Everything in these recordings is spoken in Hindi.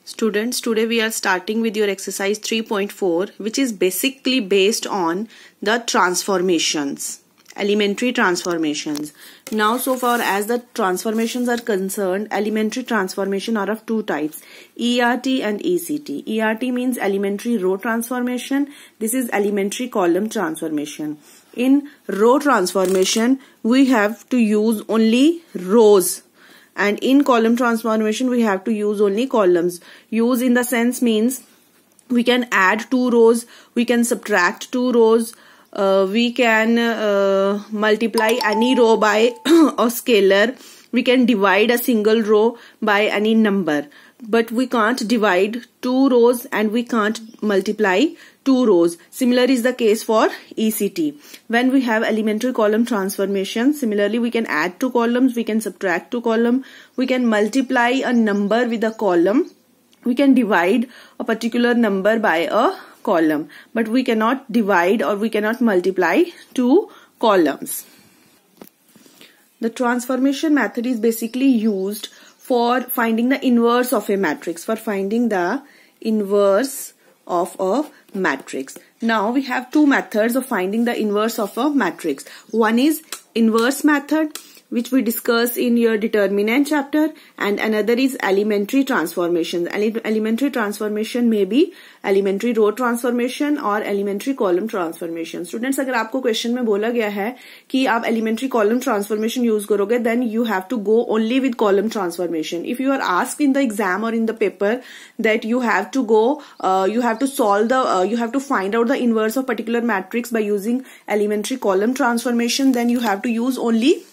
Students, today we are starting with your exercise 3.4, which is basically based on the transformations, elementary transformations. Now, so far as the transformations are concerned, elementary transformation are of two types, ERT and ECT. ERT means elementary row transformation. This is elementary column transformation. In row transformation, we have to use only rows. And in column transformation, we have to use only columns. Use in the sense means we can add two rows, we can subtract two rows, we can multiply any row by a scalar, we can divide a single row by any number. But we can't divide two rows and we can't multiply two rows. Similar is the case for ECT. When we have elementary column transformation, similarly we can add two columns, we can subtract two columns, we can multiply a number with a column, we can divide a particular number by a column, but we cannot divide or we cannot multiply two columns. The transformation method is basically used for finding the inverse of a matrix, for finding the inverse of a matrix. Now we have two methods of finding the inverse of a matrix. One is inverse method, which we discuss in your determinant chapter, and another is elementary transformation. Elementary transformation may be elementary row transformation or elementary column transformation. Students, अगर आपको क्वेश्चन में बोला गया है कि आप elementary column transformation यूज करोगे, then you have to go only with column transformation. If you are asked in the exam or in the paper that you have to go, you have to solve the, you have to find out the inverse of particular matrix by using elementary column transformation, then you have to use only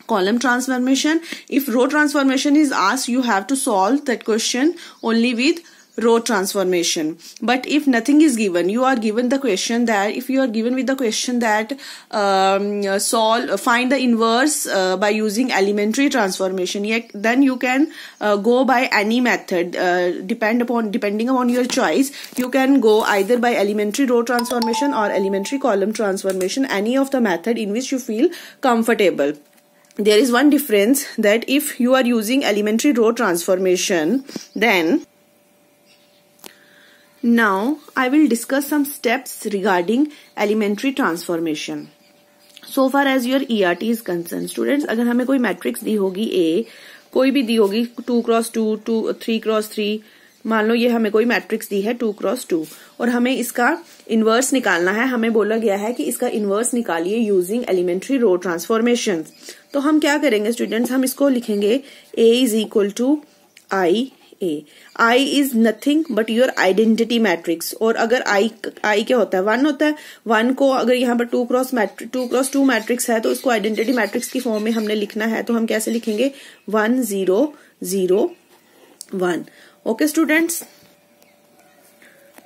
column transformation. If row transformation is asked, you have to solve that question only with row transformation. But if nothing is given, you are given the question that, if you are given with the question that find the inverse by using elementary transformation, then you can go by any method. Depending upon your choice, you can go either by elementary row transformation or elementary column transformation, any of the method in which you feel comfortable. There is one difference, that if you are using elementary row transformation, then now I will discuss some steps regarding elementary transformation. So far as your ERT is concerned, students, अगर हमें कोई मैट्रिक्स दी होगी A, कोई भी दी होगी 2x2, 3x3, मान लो ये हमें कोई मैट्रिक्स दी है 2x2 और हमें इसका इनवर्स निकालना है. हमें बोला गया है कि इसका इनवर्स निकालिए यूजिंग एलिमेंट्री रो ट्रांसफॉर्मेशन. तो हम क्या करेंगे स्टूडेंट्स, हम इसको लिखेंगे A is equal to I A. I is nothing but your identity matrix. और अगर आई क्या होता है, 1 होता है. 1 को अगर यहाँ पर 2x2 मैट्रिक्स है तो इसको आइडेंटिटी मैट्रिक्स की फॉर्म में हमने लिखना है. तो हम कैसे लिखेंगे, 1 0 0 1. ओके स्टूडेंट्स,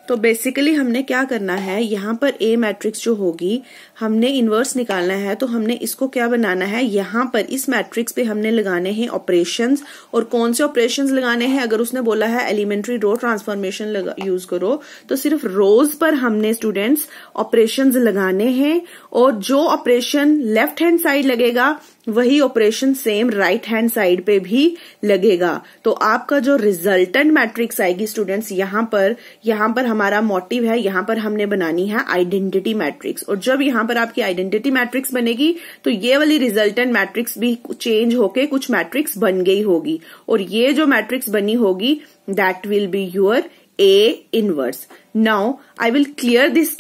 तो बेसिकली हमने क्या करना है, यहाँ पर ए मैट्रिक्स जो होगी हमने इनवर्स निकालना है. तो हमने इसको क्या बनाना है, यहाँ पर इस मैट्रिक्स पे हमने लगाने हैं ऑपरेशंस. और कौन से ऑपरेशंस लगाने हैं, अगर उसने बोला है एलिमेंट्री रो ट्रांसफॉर्मेशन यूज करो, तो सिर्फ रोज पर हमने स्टूडेंट्स ऑपरेशंस लगाने हैं. और जो ऑपरेशन लेफ्ट हैंड साइड लगेगा वही operation same right hand side पे भी लगेगा. तो आपका जो रिजल्टेंट मैट्रिक्स आएगी स्टूडेंट्स, यहाँ पर हमारा मोटिव है, यहाँ पर हमने बनानी है आइडेंटिटी मैट्रिक्स. और जब यहाँ पर आपकी आइडेंटिटी मैट्रिक्स बनेगी तो ये वाली रिजल्टेंट मैट्रिक्स भी चेंज होके कुछ मैट्रिक्स बन गई होगी. और ये जो मैट्रिक्स बनी होगी that will be your A inverse. Now, I will clear these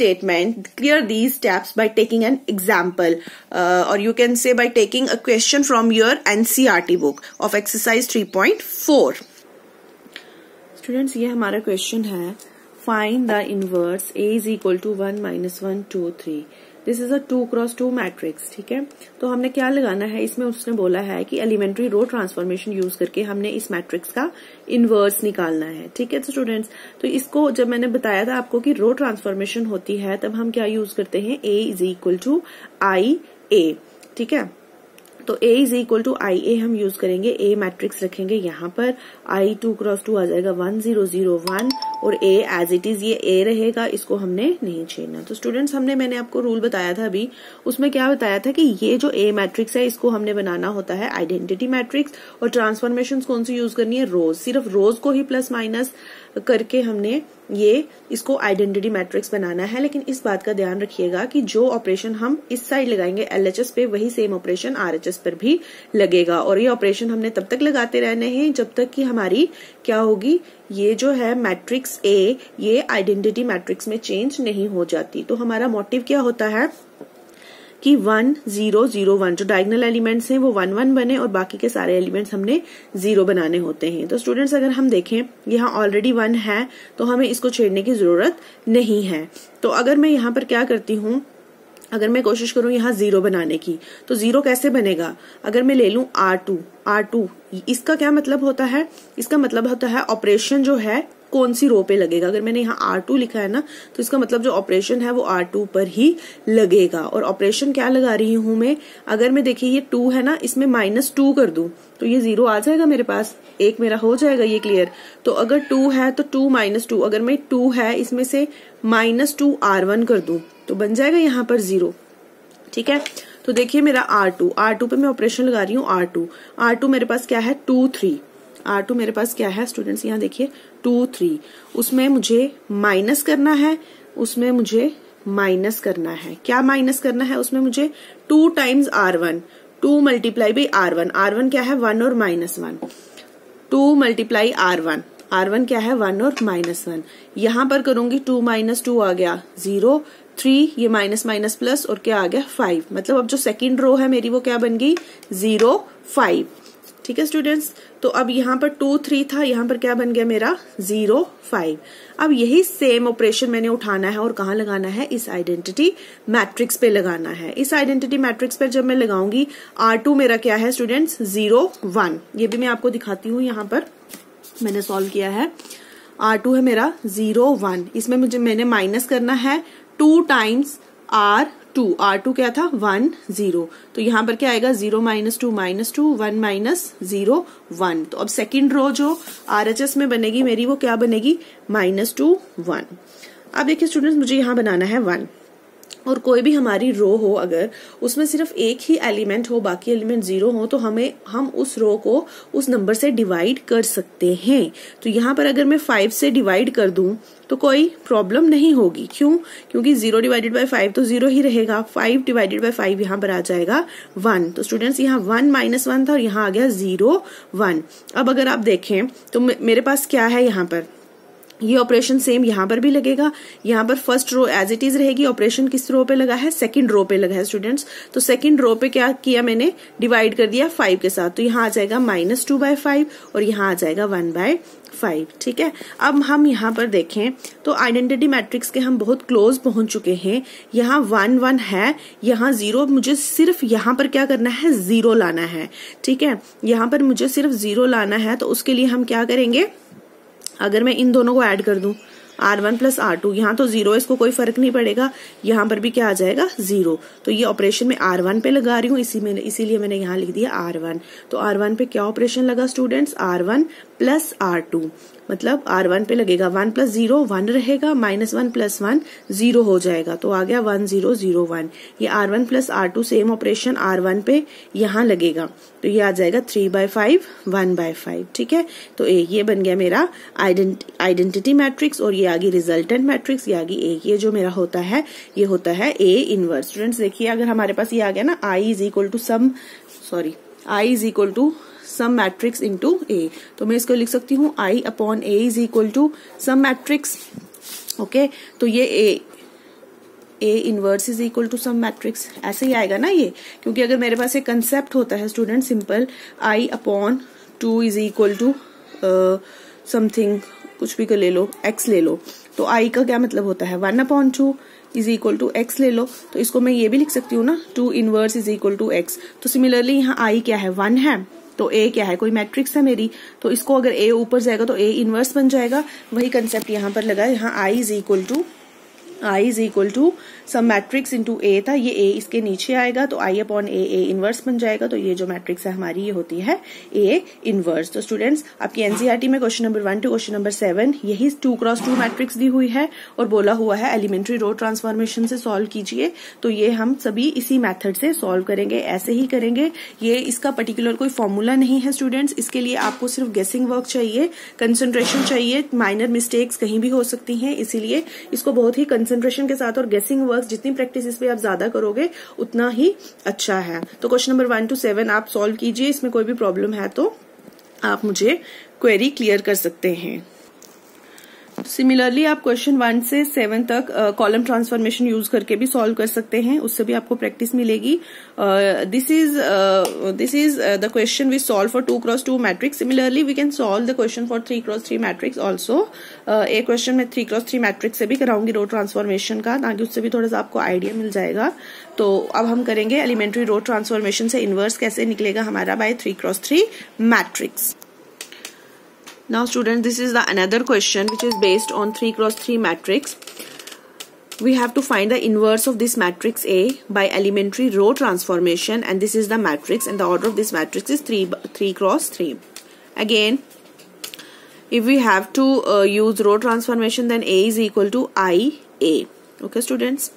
steps by taking an example, or you can say by taking a question from your NCERT book of exercise 3.4. Students, ये हमारा question है, find the inverse A is equal to 1 minus 1 2 3. This is a 2x2 matrix. ठीक है, तो हमने क्या लगाना है इसमें, उसने बोला है कि एलिमेंट्री रो ट्रांसफॉर्मेशन यूज करके हमने इस मैट्रिक्स का इनवर्स निकालना है. ठीक है स्टूडेंट्स, तो इसको जब मैंने बताया था आपको कि रो ट्रांसफॉर्मेशन होती है, तब हम क्या यूज करते हैं, A is equal to I ए. ठीक है, तो A is equal to I ए हम यूज करेंगे, A मैट्रिक्स रखेंगे यहाँ पर, I 2 क्रॉस 2 आ जाएगा 1 0 0 1 और A एज इट इज ये A रहेगा, इसको हमने नहीं छेड़ना। तो स्टूडेंट्स मैंने आपको रूल बताया था अभी, उसमें क्या बताया था कि ये जो A मैट्रिक्स है इसको हमने बनाना होता है आइडेंटिटी मैट्रिक्स, और ट्रांसफॉर्मेशन कौन सी यूज करनी है, रोज, सिर्फ रोज को ही प्लस माइनस करके हमने ये इसको आइडेंटिटी मैट्रिक्स बनाना है। लेकिन इस बात का ध्यान रखिएगा कि जो ऑपरेशन हम इस साइड लगाएंगे LHS पे, वही सेम ऑपरेशन RHS पर भी लगेगा, और ये ऑपरेशन हमने तब तक लगाते रहने हैं जब तक कि हमारी क्या होगी, ये जो है मैट्रिक्स A ये आइडेंटिटी मैट्रिक्स में चेंज नहीं हो जाती। तो हमारा मोटिव क्या होता है कि 1 0 0 1 जो डायगोनल एलिमेंट्स हैं वो 1 1 बने और बाकी के सारे एलिमेंट्स हमने 0 बनाने होते हैं। तो स्टूडेंट्स अगर हम देखें यहाँ ऑलरेडी 1 है तो हमें इसको छेड़ने की जरूरत नहीं है। तो अगर मैं यहाँ पर क्या करती हूँ, अगर मैं कोशिश करूं यहाँ 0 बनाने की, तो 0 कैसे बनेगा, अगर मैं ले लूं R2, इसका क्या मतलब होता है, इसका मतलब होता है ऑपरेशन जो है कौन सी रो पे लगेगा। अगर मैंने यहाँ R2 लिखा है ना, तो इसका मतलब जो ऑपरेशन है वो R2 पर ही लगेगा। और ऑपरेशन क्या लगा रही हूं मैं, अगर मैं देखिए ये 2 है ना, इसमें -2 कर दूं तो ये 0 आ जाएगा मेरे पास, एक मेरा हो जाएगा ये क्लियर। तो अगर 2 है तो 2 -2, अगर मैं 2 है इसमें से -2 R1 कर दूं तो बन जाएगा यहाँ पर 0, ठीक है। तो देखिए मेरा R2 पे मैं ऑपरेशन लगा रही हूँ R2 मेरे पास क्या है 2 3, R2 मेरे पास क्या है स्टूडेंट्स, यहाँ देखिए 2 3, उसमें मुझे माइनस करना है, उसमें मुझे माइनस करना है, क्या माइनस करना है उसमें मुझे 2 times R1, 2 multiply by R1 क्या है 1 और -1, 2 मल्टीप्लाई R1 क्या है 1 और -1, यहाँ पर करूंगी 2 - 2 आ गया 0, 3 ये माइनस माइनस प्लस और क्या आ गया 5, मतलब अब जो सेकंड रो है मेरी वो क्या बन गई 0 5, ठीक है स्टूडेंट्स। तो अब यहाँ पर 2 3 था, यहाँ पर क्या बन गया मेरा 0 5। अब यही सेम ऑपरेशन मैंने उठाना है और कहाँ लगाना है, इस आइडेंटिटी मैट्रिक्स पे लगाना है। इस आइडेंटिटी मैट्रिक्स पर जब मैं लगाऊंगी R2 मेरा क्या है स्टूडेंट्स 0 1, ये भी मैं आपको दिखाती हूँ, यहाँ पर मैंने सॉल्व किया है। R2 है मेरा 0 1, इसमें मैंने माइनस करना है 2 टाइम्स R2 क्या था 1 0, तो यहाँ पर क्या आएगा 0 -2 -2 1 -0 1। तो अब सेकंड रो जो RHS में बनेगी मेरी वो क्या बनेगी -2 1। अब देखिए स्टूडेंट्स मुझे यहाँ बनाना है 1, और कोई भी हमारी रो हो अगर उसमें सिर्फ एक ही एलिमेंट हो, बाकी एलिमेंट 0 हो, तो हम उस रो को उस नंबर से डिवाइड कर सकते हैं। तो यहाँ पर अगर मैं 5 से डिवाइड कर दूं तो कोई प्रॉब्लम नहीं होगी, क्यों, क्योंकि 0 डिवाइडेड बाय 5 तो 0 ही रहेगा, 5 डिवाइडेड बाय 5 यहाँ पर आ जाएगा 1। तो स्टूडेंट्स यहाँ 1 -1 था और यहाँ आ गया 0 1। अब अगर आप देखें तो मेरे पास क्या है, यहाँ पर ये ऑपरेशन सेम यहाँ पर भी लगेगा, यहाँ पर first row as it is रहेगी, ऑपरेशन किस रो पे लगा है, सेकंड रो पे लगा है स्टूडेंट्स। तो सेकंड रो पे क्या किया मैंने, डिवाइड कर दिया 5 के साथ, तो यहाँ आ जाएगा -2 बाय 5 और यहाँ आ जाएगा 1 बाय 5, ठीक है। अब हम यहाँ पर देखें तो आइडेंटिटी मैट्रिक्स के हम बहुत क्लोज पहुंच चुके हैं। यहाँ 1 1 है, यहाँ 0, मुझे सिर्फ यहाँ पर क्या करना है 0 लाना है, ठीक है। यहाँ पर मुझे सिर्फ 0 लाना है, तो उसके लिए हम क्या करेंगे, अगर मैं इन दोनों को ऐड कर दूं R1 प्लस R2, यहाँ तो 0 है, इसको कोई फर्क नहीं पड़ेगा, यहाँ पर भी क्या आ जाएगा 0। तो ये ऑपरेशन में R1 पे लगा रही हूँ, इसीलिए मैंने यहाँ लिख दिया R1। तो R1 पे क्या ऑपरेशन लगा स्टूडेंट्स, R1 प्लस R2, मतलब R1 पे लगेगा 1 प्लस 0 1 रहेगा, -1 प्लस 1 0 हो जाएगा, तो आ गया 1 0 0 1। ये R1 plus R2 same operation R1 पे यहाँ लगेगा, तो ये आ जाएगा 3 बाय 5 1 बाय 5, ठीक है। तो ये बन गया मेरा आइडेंटिटी मैट्रिक्स, और ये आ गई रिजल्टेंट मैट्रिक्स, ये आ गई A। ये जो मेरा होता है ये होता है A इनवर्स। स्टूडेंट्स देखिए अगर हमारे पास ये आ गया ना I is equal to some matrix into A, तो मैं इसको लिख सकती हूँ I upon A is equal to some matrix, okay. तो ये A inverse is equal to some matrix, ऐसे ही आएगा ना ये, क्योंकि अगर मेरे पास एक कंसेप्ट होता है student simple, I upon 2 is equal to something, कुछ भी कर ले लो, x ले लो, तो I का क्या मतलब होता है 1 upon 2 is equal to x ले लो, तो इसको मैं ये भी लिख सकती हूँ ना 2 inverse is equal to x। तो सिमिलरली यहाँ I क्या है 1 है, तो A क्या है, कोई मैट्रिक्स है मेरी, तो इसको अगर A ऊपर जाएगा तो A इनवर्स बन जाएगा। वही कंसेप्ट यहाँ पर लगा, यहाँ I is equal to some matrix into A था, ये ए इसके नीचे आएगा तो आई अपॉन ए इनवर्स बन जाएगा। तो ये जो मैट्रिक्स है हमारी ये होती है ए इनवर्स। तो स्टूडेंट्स आपकी एनसीईआरटी में question number 1 to question number 7 यही 2x2 मैट्रिक्स दी हुई है और बोला हुआ है एलिमेंट्री रो ट्रांसफॉर्मेशन से सॉल्व कीजिए। तो ये हम सभी इसी मेथड से सॉल्व करेंगे, ऐसे ही करेंगे। ये इसका पर्टिकुलर कोई फॉर्मूला नहीं है स्टूडेंट्स, इसके लिए आपको सिर्फ गेसिंग वर्क चाहिए, कंसंट्रेशन चाहिए, माइनर मिस्टेक्स कहीं भी हो सकती हैं, इसीलिए इसको बहुत ही कंसंट्रेशन के साथ और गेसिंग वर्क जितनी प्रैक्टिस इस पे आप ज्यादा करोगे उतना ही अच्छा है। तो क्वेश्चन नंबर 1 टू 7 आप सॉल्व कीजिए, इसमें कोई भी प्रॉब्लम है तो आप मुझे क्वेरी क्लियर कर सकते हैं। सिमिलरली आप क्वेश्चन 1 से 7 तक कॉलम ट्रांसफॉर्मेशन यूज करके भी सॉल्व कर सकते हैं, उससे भी आपको प्रैक्टिस मिलेगी। This is the question we solve for 2x2 matrix. Similarly we can solve the question for 3x3 matrix also. एक क्वेश्चन में 3x3 मैट्रिक्स से भी कराऊंगी रो ट्रांसफॉर्मेशन का, ताकि उससे भी थोड़ा सा आपको आइडिया मिल जाएगा। तो अब हम करेंगे एलिमेंट्री रो ट्रांसफॉर्मेशन से इनवर्स कैसे निकलेगा हमारा by 3x3 matrix. Now students, this is the another question which is based on 3x3 matrix. We have to find the inverse of this matrix A by elementary row transformation, and this is the matrix, and the order of this matrix is 3x3. Again, if we have to use row transformation, then A is equal to IA. Okay students,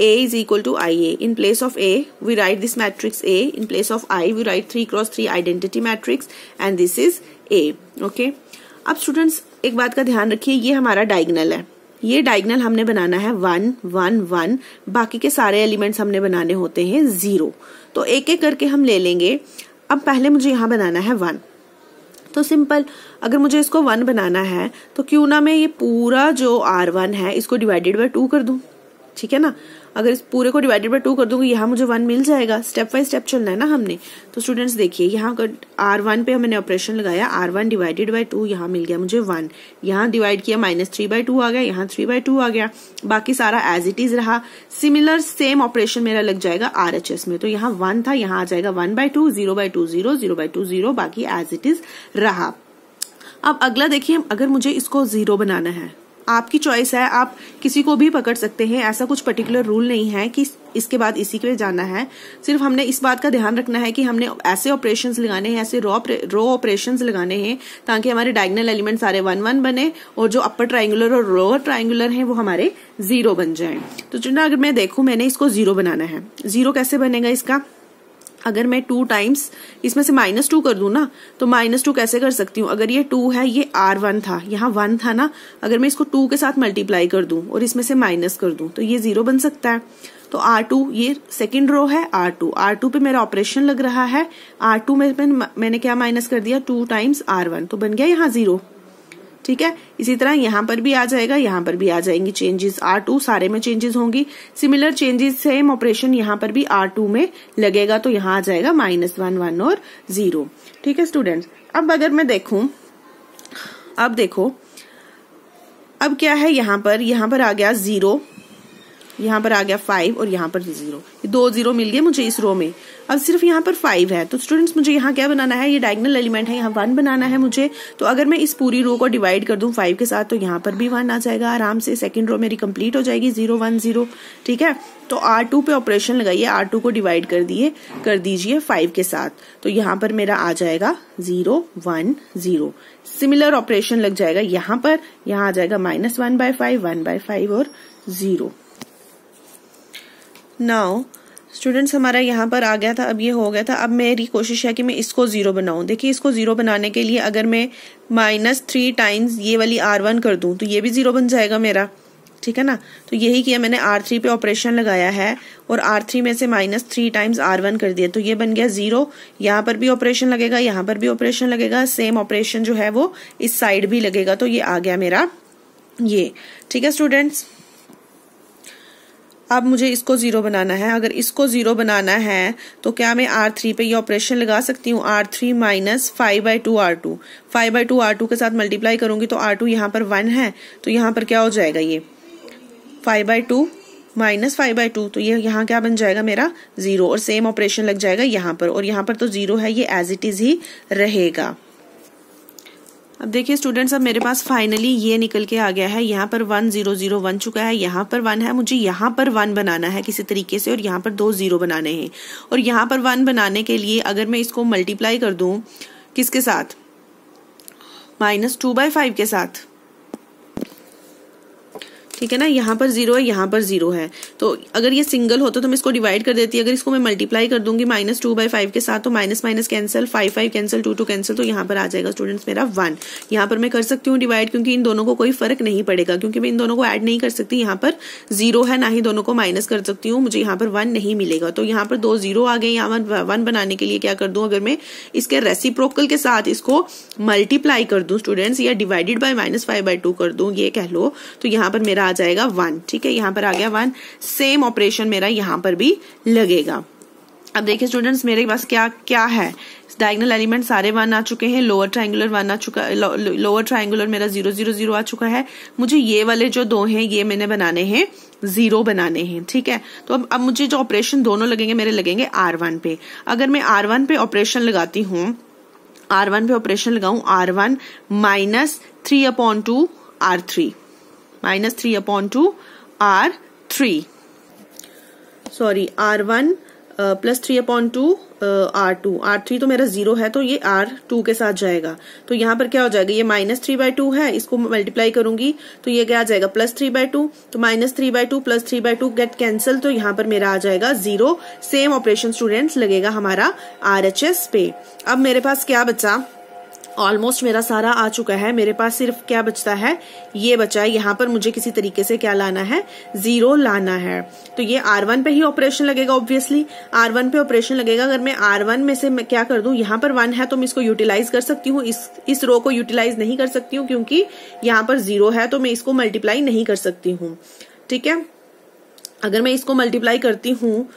A is equal to IA. In place of A we write this matrix A, in place of I we write 3x3 identity matrix, and this is A. Okay, अब स्टूडेंट्स एक बात का ध्यान रखिए, ये हमारा डायगोनल है, ये डायगोनल हमने बनाना है 1 1 1, बाकी के सारे एलिमेंट्स हमने बनाने होते हैं 0। तो एक एक करके हम ले लेंगे। अब पहले मुझे यहाँ बनाना है 1, तो सिंपल, अगर मुझे इसको 1 बनाना है तो क्यों ना मैं ये पूरा जो R1 है इसको डिवाइडेड बाय 2 कर दूं, ठीक है ना। अगर इस पूरे को डिवाइडेड बाय 2 कर दूंगी, यहाँ मुझे 1 मिल जाएगा। स्टेप बाय स्टेप चलना है ना हमने। तो स्टूडेंट्स देखिए, यहाँ R1 पे मैंने ऑपरेशन लगाया, R1 डिवाइडेड बाय 2, यहाँ मिल गया मुझे 1, यहाँ डिवाइड किया -3/2 आ गया, यहाँ 3/2 आ गया, बाकी सारा एज इट इज रहा। सिमिलर सेम ऑपरेशन मेरा लग जाएगा RHS में, तो यहाँ 1 था, यहाँ आ जाएगा 1/2, 0/2 0, 0/2 0, बाकी एज इट इज रहा। अब अगला देखिए, अगर मुझे इसको 0 बनाना है, आपकी चॉइस है, आप किसी को भी पकड़ सकते हैं, ऐसा कुछ पर्टिकुलर रूल नहीं है कि इसके बाद इसी के जाना है। सिर्फ हमने इस बात का ध्यान रखना है कि हमने ऐसे ऑपरेशंस लगाने हैं, ऐसे रो ऑपरेशंस लगाने हैं ताकि हमारे डायगोनल एलिमेंट सारे 1 1 बने और जो अपर ट्रायंगुलर और लोअर ट्रायंगुलर हैं वो हमारे 0 बन जाएं। तो चुना, अगर मैं देखूं मैंने इसको 0 बनाना है, 0 कैसे बनेगा इसका, अगर मैं 2 टाइम्स इसमें से -2 कर दूं ना, तो -2 कैसे कर सकती हूँ, अगर ये 2 है, ये R1 था, यहाँ 1 था ना, अगर मैं इसको 2 के साथ मल्टीप्लाई कर दूं और इसमें से माइनस कर दूं तो ये 0 बन सकता है। तो R2 ये सेकंड रो है, R2 पे मेरा ऑपरेशन लग रहा है, R2 में मैंने क्या माइनस कर दिया, 2 टाइम्स R1, तो बन गया यहाँ 0, ठीक है। इसी तरह यहाँ पर भी आ जाएगा, यहाँ पर भी आ जाएंगी चेंजेस, R2 सारे में चेंजेस होंगी। सिमिलर चेंजेस, सेम ऑपरेशन यहाँ पर भी R2 में लगेगा, तो यहाँ आ जाएगा -1 1 और 0, ठीक है स्टूडेंट्स। अब अगर मैं देखूं, अब देखो, अब क्या है, यहाँ पर आ गया 0, यहाँ पर आ गया 5 और यहाँ पर 0, 2 0 मिल गए मुझे इस रो में। अब सिर्फ यहाँ पर 5 है, तो स्टूडेंट्स मुझे यहाँ क्या बनाना है, ये डायगोनल एलिमेंट है, यहाँ 1 बनाना है मुझे। तो अगर मैं इस पूरी रो को डिवाइड कर दूं 5 के साथ, तो यहाँ पर भी 1 आ जाएगा आराम से, सेकंड रो मेरी कंप्लीट हो जाएगी, 0 1 0, ठीक है। तो R2 पे ऑपरेशन लगाइए, R2 को डिवाइड कर दीजिए 5 के साथ, तो यहाँ पर मेरा आ जाएगा 0 1 0। सिमिलर ऑपरेशन लग जाएगा यहाँ पर, यहाँ आ जाएगा -1/5 1/5 और 0। नाउ स्टूडेंट्स हमारा यहाँ पर आ गया था, अब ये हो गया था। अब मेरी कोशिश है कि मैं इसको 0 बनाऊं। देखिए, इसको 0 बनाने के लिए अगर मैं -3 टाइम्स ये वाली R1 कर दूं तो ये भी 0 बन जाएगा मेरा, ठीक है ना। तो यही किया मैंने, R3 पे ऑपरेशन लगाया है और R3 में से -3 टाइम्स R1 कर दिया, तो ये बन गया 0। यहाँ पर भी ऑपरेशन लगेगा, यहाँ पर भी ऑपरेशन लगेगा, सेम ऑपरेशन जो है वो इस साइड भी लगेगा, तो ये आ गया मेरा ये, ठीक है स्टूडेंट्स। अब मुझे इसको 0 बनाना है। अगर इसको 0 बनाना है तो क्या मैं R3 पे ये ऑपरेशन लगा सकती हूँ, R3 माइनस 5/2 R2, 5/2 R2 के साथ मल्टीप्लाई करूंगी तो R2 यहाँ पर 1 है, तो यहाँ पर क्या हो जाएगा, ये 5/2 माइनस 5/2, तो ये यहाँ क्या बन जाएगा मेरा 0, और सेम ऑपरेशन लग जाएगा यहाँ पर, और यहाँ पर तो 0 है, ये एज इट इज ही रहेगा। अब देखिए स्टूडेंट्स, अब मेरे पास फाइनली ये निकल के आ गया है। यहाँ पर 1 0 0 1 चुका है, यहाँ पर 1 है, मुझे यहाँ पर 1 बनाना है किसी तरीके से, और यहाँ पर 2 0 बनाने हैं। और यहाँ पर 1 बनाने के लिए अगर मैं इसको मल्टीप्लाई कर दूं किसके साथ, -2/5 के साथ, ठीक है ना। यहाँ पर 0 है, यहाँ पर 0 है, तो अगर ये सिंगल होता तो मैं इसको डिवाइड कर देती। अगर इसको मैं मल्टीप्लाई कर दूंगी -2/5 के साथ, तो minus minus cancel, 5 5 cancel, 2 2 cancel, तो यहाँ पर आ जाएगा स्टूडेंट्स मेरा 1। यहाँ पर मैं कर सकती हूँ डिवाइड, क्योंकि इन दोनों को कोई फर्क नहीं पड़ेगा, क्योंकि मैं इन दोनों को ऐड नहीं कर सकती। यहाँ पर 0 है, ना ही दोनों को माइनस कर सकती हूँ, मुझे यहाँ पर 1 नहीं मिलेगा। तो यहाँ पर 2 0 आ गए। यहाँ पर 1 बनाने के लिए क्या कर दूं, अगर मैं इसके रेसिप्रोकल के साथ इसको मल्टीप्लाई कर दूं स्टूडेंट्स, या डिवाइडेड बाय -5/2 कर दूं, ये कह लो, तो यहाँ पर मेरा आ जाएगा 1। ठीक है, यहाँ पर आ गया 1। सेम ऑपरेशन मेरा यहाँ पर भी लगेगा। अब देखिए स्टूडेंट्स, मेरे पास क्या क्या है, डायगोनल एलिमेंट सारे 1 आ चुके हैं, लोअर ट्रायंगुलर 1 आ चुका, लोअर ट्रायंगुलर मेरा 0 0 0 आ चुका है। मुझे ये वाले जो 2 हैं ये मैंने बनाने हैं 0 बनाने हैं। ठीक है, तो अब मुझे जो ऑपरेशन दोनों लगेंगे मेरे लगेंगे R1 पे। अगर मैं R1 पे ऑपरेशन लगाती हूँ, R1 पे ऑपरेशन लगाऊं, R1 -3/2 R3, -3/2 R3, sorry R1 + 3/2 R2, R3 तो मेरा 0 है, तो ये R2 के साथ जाएगा। तो यहाँ पर क्या हो जाएगा, ये -3/2 है, इसको मल्टीप्लाई करूंगी तो ये क्या आ जाएगा, +3/2, तो -3/2 + 3/2 गेट कैंसिल, तो यहाँ पर मेरा आ जाएगा 0। सेम ऑपरेशन स्टूडेंट्स लगेगा हमारा RHS पे। अब मेरे पास क्या बचा, ऑलमोस्ट मेरा सारा आ चुका है, मेरे पास सिर्फ क्या बचता है, ये बचा है। यहाँ पर मुझे किसी तरीके से क्या लाना है, 0 लाना है। तो ये R1 पे ही ऑपरेशन लगेगा, ऑब्वियसली R1 पे ऑपरेशन लगेगा। अगर मैं R1 में से मैं क्या कर दूं, यहाँ पर 1 है तो मैं इसको यूटिलाइज कर सकती हूँ, इस रो को यूटिलाइज नहीं कर सकती हूँ, क्योंकि यहाँ पर 0 है, तो मैं इसको मल्टीप्लाई नहीं कर सकती हूँ। ठीक है, अगर मैं इसको मल्टीप्लाई करती हूँ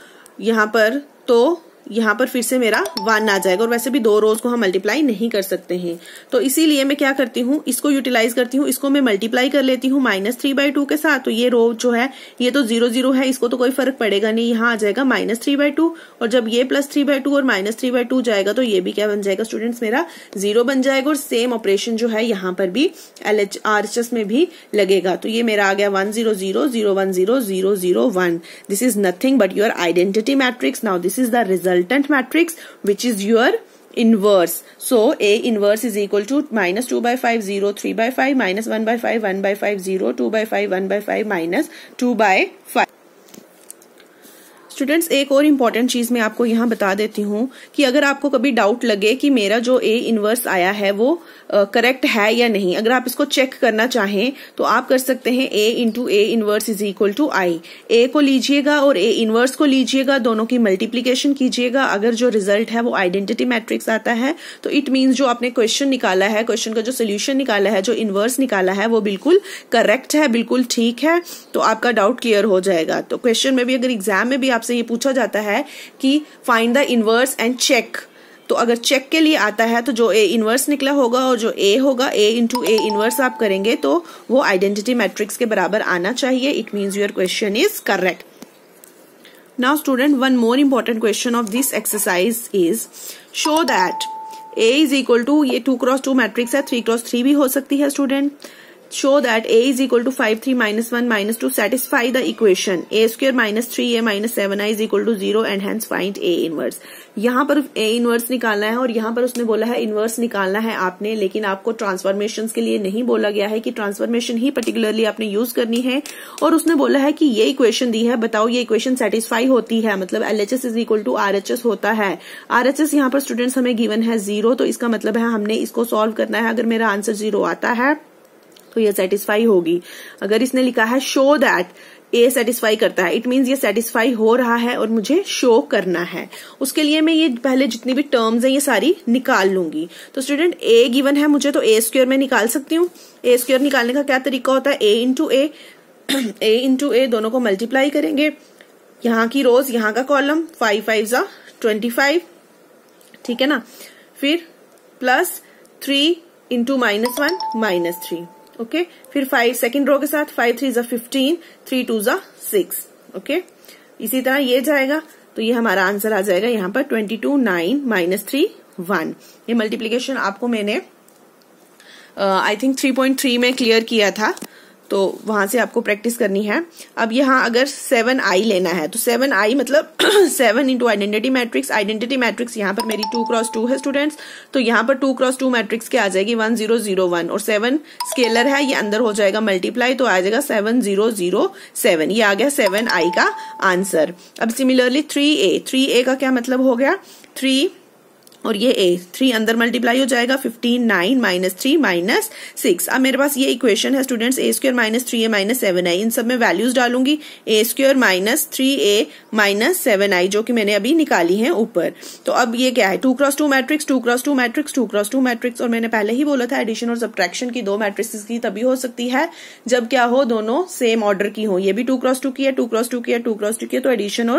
यहाँ पर, तो यहाँ पर फिर से मेरा 1 आ जाएगा, और वैसे भी 2 रोज को हम मल्टीप्लाई नहीं कर सकते हैं। तो इसीलिए मैं क्या करती हूँ, इसको यूटिलाइज करती हूँ, इसको मैं मल्टीप्लाई कर लेती हूँ -3/2 के साथ। तो ये रो जो है ये तो 0 0 है, इसको तो कोई फर्क पड़ेगा नहीं, यहाँ आ जाएगा -3/2, और जब ये +3/2 और -3/2 जाएगा तो ये भी क्या बन जाएगा स्टूडेंट्स, मेरा 0 बन जाएगा। और सेम ऑपरेशन जो है यहाँ पर भी RHS में भी लगेगा। तो ये मेरा आ गया 1 0 0 0 1 0 0 0 1। This is nothing but your identity matrix. Now this is the resultant matrix which is your inverse. So A inverse is equal to -2/5 0 3/5 -1/5 1/5 0 2/5 1/5 -2/5। Students, एक और इम्पॉर्टेंट चीज मैं आपको यहाँ बता देती हूँ कि अगर आपको कभी डाउट लगे कि मेरा जो A इनवर्स आया है वो करेक्ट है या नहीं, अगर आप इसको चेक करना चाहें तो आप कर सकते हैं A × A inverse is equal to I। A को लीजिएगा और A इनवर्स को लीजिएगा, दोनों की मल्टीप्लीकेशन कीजिएगा। अगर जो रिजल्ट है वो आइडेंटिटी मैट्रिक्स आता है तो इट मीन्स जो आपने क्वेश्चन निकाला है, क्वेश्चन का जो सोल्यूशन निकाला है, जो इनवर्स निकाला है वो बिल्कुल करेक्ट है, बिल्कुल ठीक है, तो आपका डाउट क्लियर हो जाएगा। तो क्वेश्चन में भी, अगर एग्जाम में भी आपसे ये पूछा जाता है कि find the inverse and check, तो अगर चेक के लिए आता है तो जो A इनवर्स निकला होगा और जो A होगा, A × A इनवर्स आप करेंगे तो वो आइडेंटिटी मैट्रिक्स के बराबर आना चाहिए। It means your question is correct. Now student, one more important question of this exercise is show that A is equal to, ये 2x2 मैट्रिक्स है, 3x3 भी हो सकती है student. show that A is equal to 5 3 -1 -2 satisfy the equation A square -3A -7I is equal to 0 and hence find A inverse। यहाँ पर A इनवर्स निकालना है और यहाँ पर उसने बोला है इनवर्स निकालना है आपने, लेकिन आपको ट्रांसफॉर्मेशंस के लिए नहीं बोला गया है कि ट्रांसफॉर्मेशन ही पर्टिकुलरली आपने यूज करनी है। और उसने बोला है कि ये इक्वेशन दी है, बताओ ये इक्वेशन सेटिस्फाई होती है, मतलब LHS is equal to RHS होता है। RHS यहाँ पर स्टूडेंट्स हमें गिवन है 0, तो इसका मतलब है हमने इसको सॉल्व करना है। अगर मेरा आंसर 0 आता है तो ये सेटिस्फाई होगी। अगर इसने लिखा है शो दैट A सेटिस्फाई करता है, इट मींस ये सेटिस्फाई हो रहा है और मुझे शो करना है। उसके लिए मैं ये पहले जितनी भी टर्म्स हैं ये सारी निकाल लूंगी। तो स्टूडेंट A गिवन है मुझे, तो A स्क्वायर में निकाल सकती हूँ। A स्क्वायर निकालने का क्या तरीका होता है, A × A A × A दोनों को मल्टीप्लाई करेंगे, यहाँ की रोज यहाँ का कॉलम, 5 5 25, ठीक है ना, फिर +3 × -1 -3, ओके, फिर 5 सेकेंड रो के साथ 5 3 15 3 2 6, ओके। इसी तरह ये जाएगा तो ये हमारा आंसर आ जाएगा यहाँ पर 22 9 -3 1। ये मल्टीप्लीकेशन आपको मैंने आई थिंक 3.3 में क्लियर किया था, तो वहां से आपको प्रैक्टिस करनी है। अब यहाँ अगर 7i लेना है तो 7i मतलब 7 into identity matrix. Identity matrix यहाँ पर मेरी 2x2 है स्टूडेंट्स, तो यहाँ पर 2x2 मैट्रिक्स क्या आ जाएगी 1 0 0 1, और 7 स्केलर है, ये अंदर हो जाएगा मल्टीप्लाई, तो आ जाएगा 7 0 0 7। ये आ गया 7i का आंसर। अब सिमिलरली 3a का क्या मतलब हो गया 3 और ये a 3 अंदर मल्टीप्लाई हो जाएगा 15 9 माइनस 3 माइनस 6। अब मेरे पास ये इक्वेशन है students a square minus 3a minus 7i, इन सब में वैल्यूज डालूंगी a square minus 3a minus 7i जो कि मैंने अभी निकाली है ऊपर। तो अब ये क्या है 2x2 matrix 2x2 matrix 2x2 matrix, और मैंने पहले ही बोला था एडिशन और सब्ट्रैक्शन की 2 मैट्रिक्स की तभी हो सकती है जब क्या हो दोनों सेम ऑर्डर की हो। ये भी 2x2 की है 2x2 की है 2x2 की है, तो एडिशन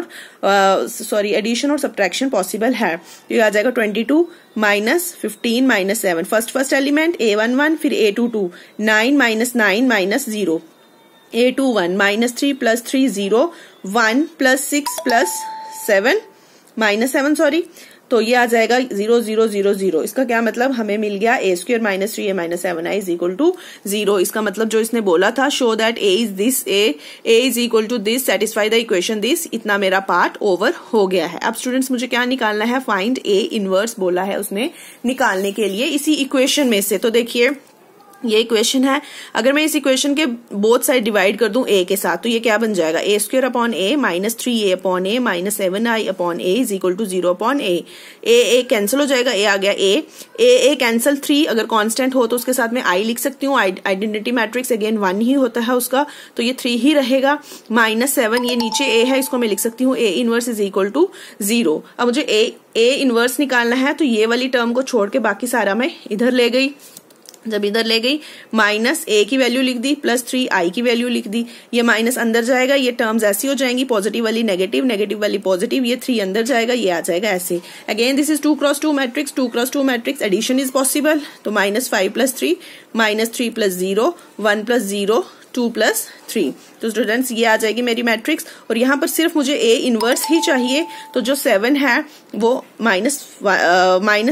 और सब्ट्रैक्शन पॉसिबल है। तो ये आ जाएगा 22 minus 15 minus 7, first element a11 फिर a22 9 minus 9 minus 0, a21 minus 3 plus 3 0 1 plus 6 plus 7 minus 7 sorry, तो ये आ जाएगा 0 0 0 0। इसका क्या मतलब हमें मिल गया a square minus 3a minus 7i is equal to 0। इसका मतलब जो इसने बोला था show that a is this, a is equal to this, satisfy the equation this, इतना मेरा पार्ट ओवर हो गया है। अब स्टूडेंट्स मुझे क्या निकालना है, फाइंड a इनवर्स बोला है उसने निकालने के लिए इसी इक्वेशन में से। तो देखिए ये इक्वेशन है, अगर मैं इस इक्वेशन के बोथ साइड डिवाइड कर दूं a के साथ तो ये क्या बन जाएगा a square upon a minus 3a upon a minus 7i upon a is equal to 0 upon a। a cancel हो जाएगा, a आ गया a कैंसिल, 3 अगर कांस्टेंट हो तो उसके साथ में i लिख सकती हूँ, आइडेंटिटी मैट्रिक्स अगेन 1 ही होता है उसका, तो ये 3 ही रहेगा, माइनस 7 ये नीचे a है इसको मैं लिख सकती हूँ a inverse is equal to 0। अब मुझे a इनवर्स निकालना है तो ये वाली टर्म को छोड़ के बाकी सारा मैं इधर ले गई, जब इधर ले गई माइनस a की वैल्यू लिख दी प्लस 3i की वैल्यू लिख दी, ये माइनस अंदर जाएगा, ये टर्म्स ऐसी हो जाएंगी, पॉजिटिव वाली नेगेटिव, नेगेटिव वाली पॉजिटिव, ये 3 अंदर जाएगा, ये आ जाएगा ऐसे। Again this is 2x2 matrix, 2x2 matrix addition is possible, तो minus 5 plus 3 minus 3 plus 0 1 plus 0 2 plus 3। तो स्टूडेंट्स ये आ जाएगी मेरी मैट्रिक्स, और यहाँ पर सिर्फ मुझे a इनवर्स ही चाहिए, तो जो 7 है वो माइनस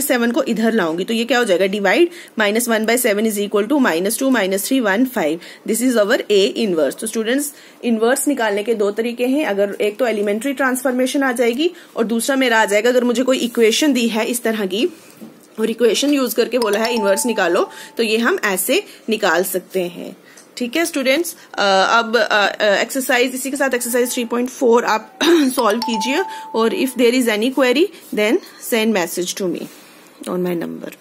7 को इधर लाऊंगी, तो ये क्या हो जाएगा divide, minus 1 by 7 is equal to minus 2 minus 3 1 5। This is our a inverse. तो स्टूडेंट्स इनवर्स निकालने के 2 तरीके हैं, अगर एक तो एलिमेंट्री ट्रांसफॉर्मेशन आ जाएगी और दूसरा मेरा आ जाएगा अगर मुझे कोई इक्वेशन दी है इस तरह की और इक्वेशन यूज करके बोला है इनवर्स निकालो, तो ये हम ऐसे निकाल सकते हैं। ठीक है स्टूडेंट्स, अब एक्सरसाइज इसी के साथ एक्सरसाइज 3.4 आप सॉल्व कीजिए, और if there is any query then send message to me on my number.